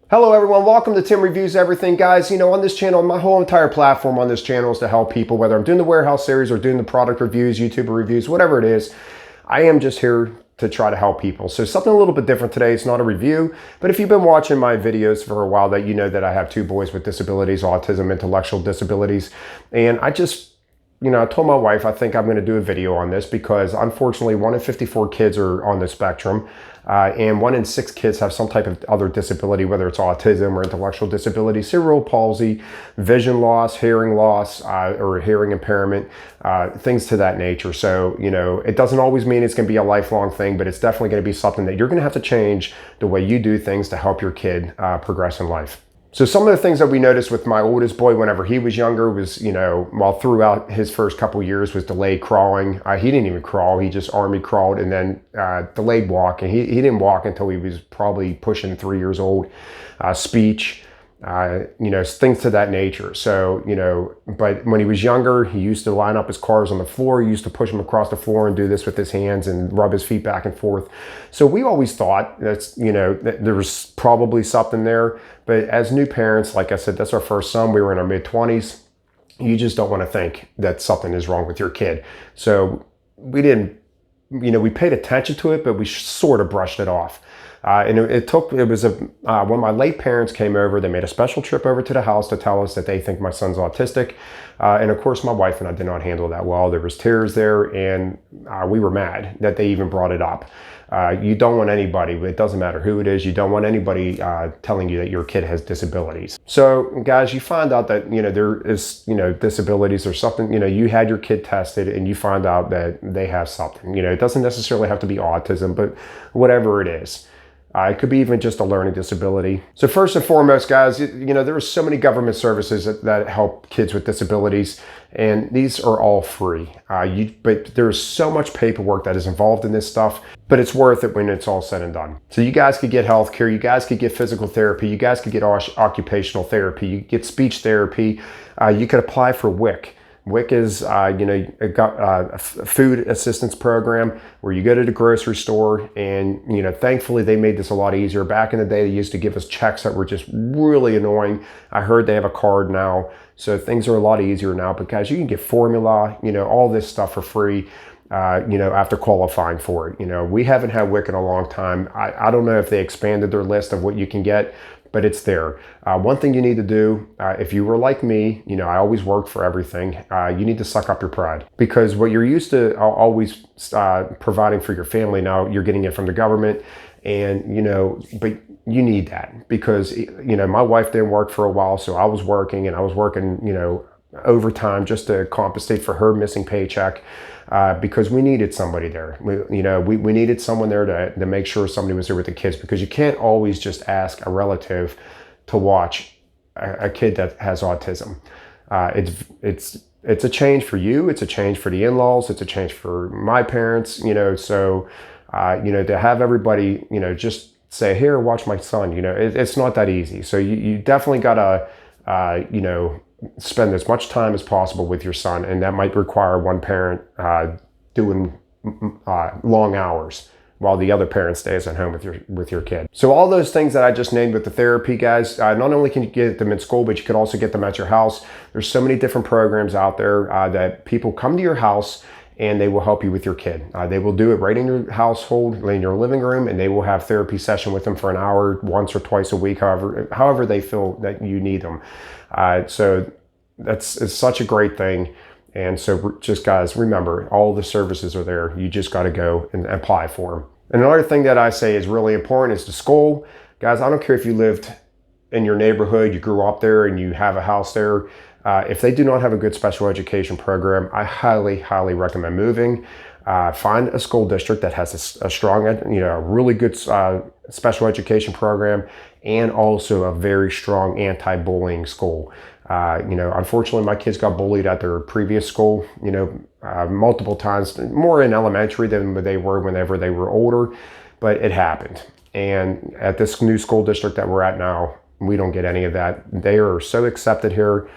Hello everyone, welcome to Tim Reviews Everything. Guys, on this channel, my whole entire platform on this channel is to help people, whether I'm doing the warehouse series or doing the product reviews, YouTuber reviews, whatever it is. I am just here to try to help people. So something a little bit different today. It's not a review, but if you've been watching my videos for a while, that you know that I have two boys with disabilities, autism, intellectual disabilities. And I told my wife, I think I'm going to do a video on this because unfortunately 1 in 54 kids are on the spectrum. And 1 in 6 kids have some type of other disability, whether it's autism or intellectual disability, cerebral palsy, vision loss, or hearing impairment, things to that nature. So, it doesn't always mean it's going to be a lifelong thing, but it's definitely going to be something that you're going to have to change the way you do things to help your kid progress in life. So some of the things that we noticed with my oldest boy whenever he was younger was, while throughout his first couple years was delayed crawling. He didn't even crawl. He just army crawled and then delayed walking. He didn't walk until he was probably pushing 3 years old. Speech, things to that nature. So, but when he was younger, he used to line up his cars on the floor. He used to push them across the floor and do this with his hands and rub his feet back and forth. So we always thought that there was probably something there. But as new parents, like I said, that's our first son. We were in our mid-20s. You just don't want to think that something is wrong with your kid. So we didn't, we paid attention to it, but we sort of brushed it off. And when my late parents came over, they made a special trip over to the house to tell us that they think my son's autistic. And of course, my wife and I did not handle that well. There was tears there, and we were mad that they even brought it up. You don't want anybody, it doesn't matter who it is, you don't want anybody telling you that your kid has disabilities. So guys, you find out that, there is, disabilities or something, you had your kid tested and you find out that they have something. It doesn't necessarily have to be autism, but whatever it is. It could be even just a learning disability. So first and foremost, guys, there are so many government services that help kids with disabilities, and these are all free. But there's so much paperwork that is involved in this stuff, but it's worth it when it's all said and done. So you guys could get health care, you guys could get physical therapy, you guys could get occupational therapy, you get speech therapy, you could apply for WIC. WIC is, a food assistance program where you go to the grocery store and, thankfully they made this a lot easier. Back in the day, they used to give us checks that were just really annoying. I heard they have a card now, so things are a lot easier now because you can get formula, all this stuff for free, after qualifying for it. We haven't had WIC in a long time. I don't know if they expanded their list of what you can get, but it's there. One thing you need to do, if you were like me, I always worked for everything, you need to suck up your pride. Because what you're used to always providing for your family, now you're getting it from the government. And, but you need that because, my wife didn't work for a while, so I was working overtime just to compensate for her missing paycheck. Because we needed somebody there. We needed someone there to make sure somebody was there with the kids, because you can't always just ask a relative to watch a kid that has autism. It's a change for you. It's a change for the in-laws. It's a change for my parents. So to have everybody just say, here, watch my son. It's not that easy. So you definitely gotta spend as much time as possible with your son, and that might require one parent doing long hours while the other parent stays at home with your kid. So all those things that I just named with the therapy, guys, not only can you get them in school, but you can also get them at your house. There's so many different programs out there that people come to your house and they will help you with your kid. They will do it right in your household, in your living room, and they will have therapy session with them for an hour, once or twice a week, however they feel that you need them. So it's such a great thing. And so just guys, remember, all the services are there. You just got to go and apply for them. And another thing that I say is really important is the school. Guys, I don't care if you lived in your neighborhood, you grew up there and you have a house there. If they do not have a good special education program, I highly, highly recommend moving. Find a school district that has a strong, a really good special education program, and also a very strong anti-bullying school. Unfortunately, my kids got bullied at their previous school, multiple times, more in elementary than they were whenever they were older, but it happened. And at this new school district that we're at now, we don't get any of that. They are so accepted here.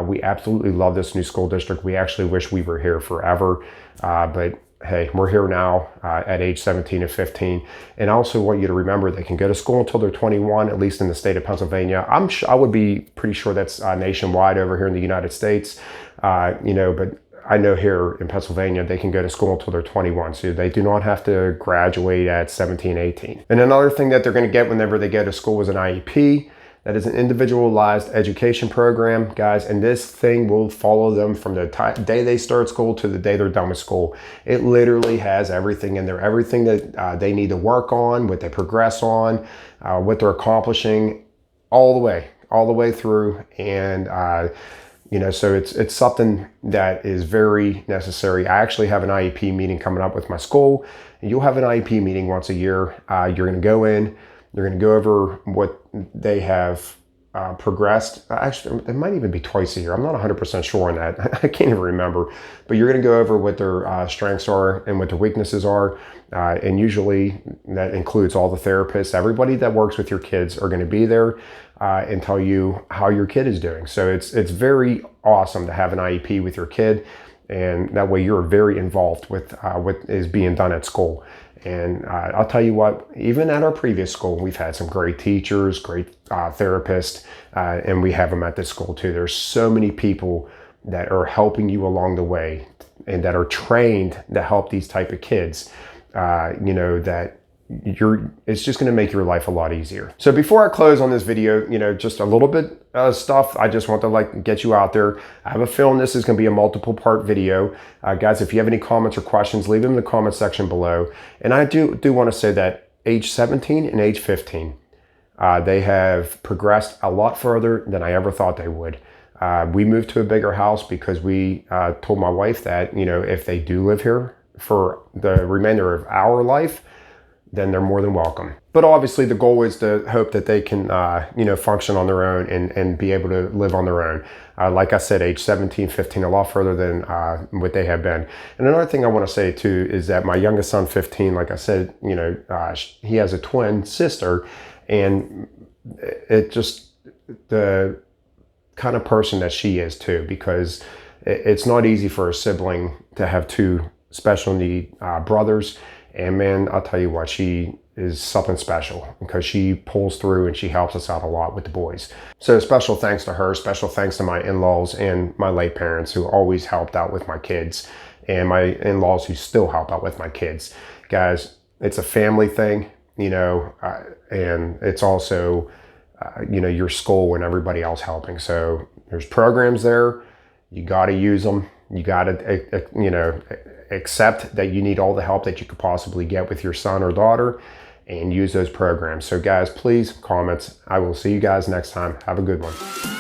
We absolutely love this new school district. We actually wish we were here forever. But hey, we're here now at age 17 and 15. And I also want you to remember they can go to school until they're 21, at least in the state of Pennsylvania. I would be pretty sure that's nationwide over here in the United States, but I know here in Pennsylvania, they can go to school until they're 21. So they do not have to graduate at 17, 18. And another thing that they're going to get whenever they go to school is an IEP. That is an individualized education program, guys, and this thing will follow them from the day they start school to the day they're done with school. It literally has everything in there, everything that they need to work on, what they progress on, what they're accomplishing, all the way through. And so it's something that is very necessary. I actually have an IEP meeting coming up with my school. You'll have an IEP meeting once a year. You're going to go in. They're going to go over what they have progressed. Actually, it might even be twice a year. I'm not 100% sure on that. I can't even remember. But you're going to go over what their strengths are and what their weaknesses are. And usually that includes all the therapists. Everybody that works with your kids are going to be there and tell you how your kid is doing. So it's very awesome to have an IEP with your kid. And that way you're very involved with what is being done at school. And I'll tell you what, even at our previous school, we've had some great teachers, great therapists, and we have them at this school too. There's so many people that are helping you along the way and that are trained to help these type of kids, that it's just going to make your life a lot easier. So before I close on this video, just a little bit of stuff I just want to get you out there. I have a feeling this is going to be a multiple part video. Guys, if you have any comments or questions, leave them in the comment section below. And I do want to say that age 17 and age 15, they have progressed a lot further than I ever thought they would. We moved to a bigger house because we told my wife that, if they do live here for the remainder of our life, then they're more than welcome. But obviously the goal is to hope that they can, function on their own and be able to live on their own. Like I said, age 17, 15, a lot further than what they have been. And another thing I want to say too is that my youngest son, 15, like I said, he has a twin sister, and it just, the kind of person that she is too, because it's not easy for a sibling to have two special need brothers. And man, I'll tell you what, she is something special because she pulls through and she helps us out a lot with the boys. So special thanks to her, special thanks to my in-laws and my late parents who always helped out with my kids, and my in-laws who still help out with my kids. Guys, it's a family thing, and it's also, your school and everybody else helping. So there's programs there. You got to use them. You got to, accept that you need all the help that you could possibly get with your son or daughter and use those programs. So guys, please, comments. I will see you guys next time. Have a good one.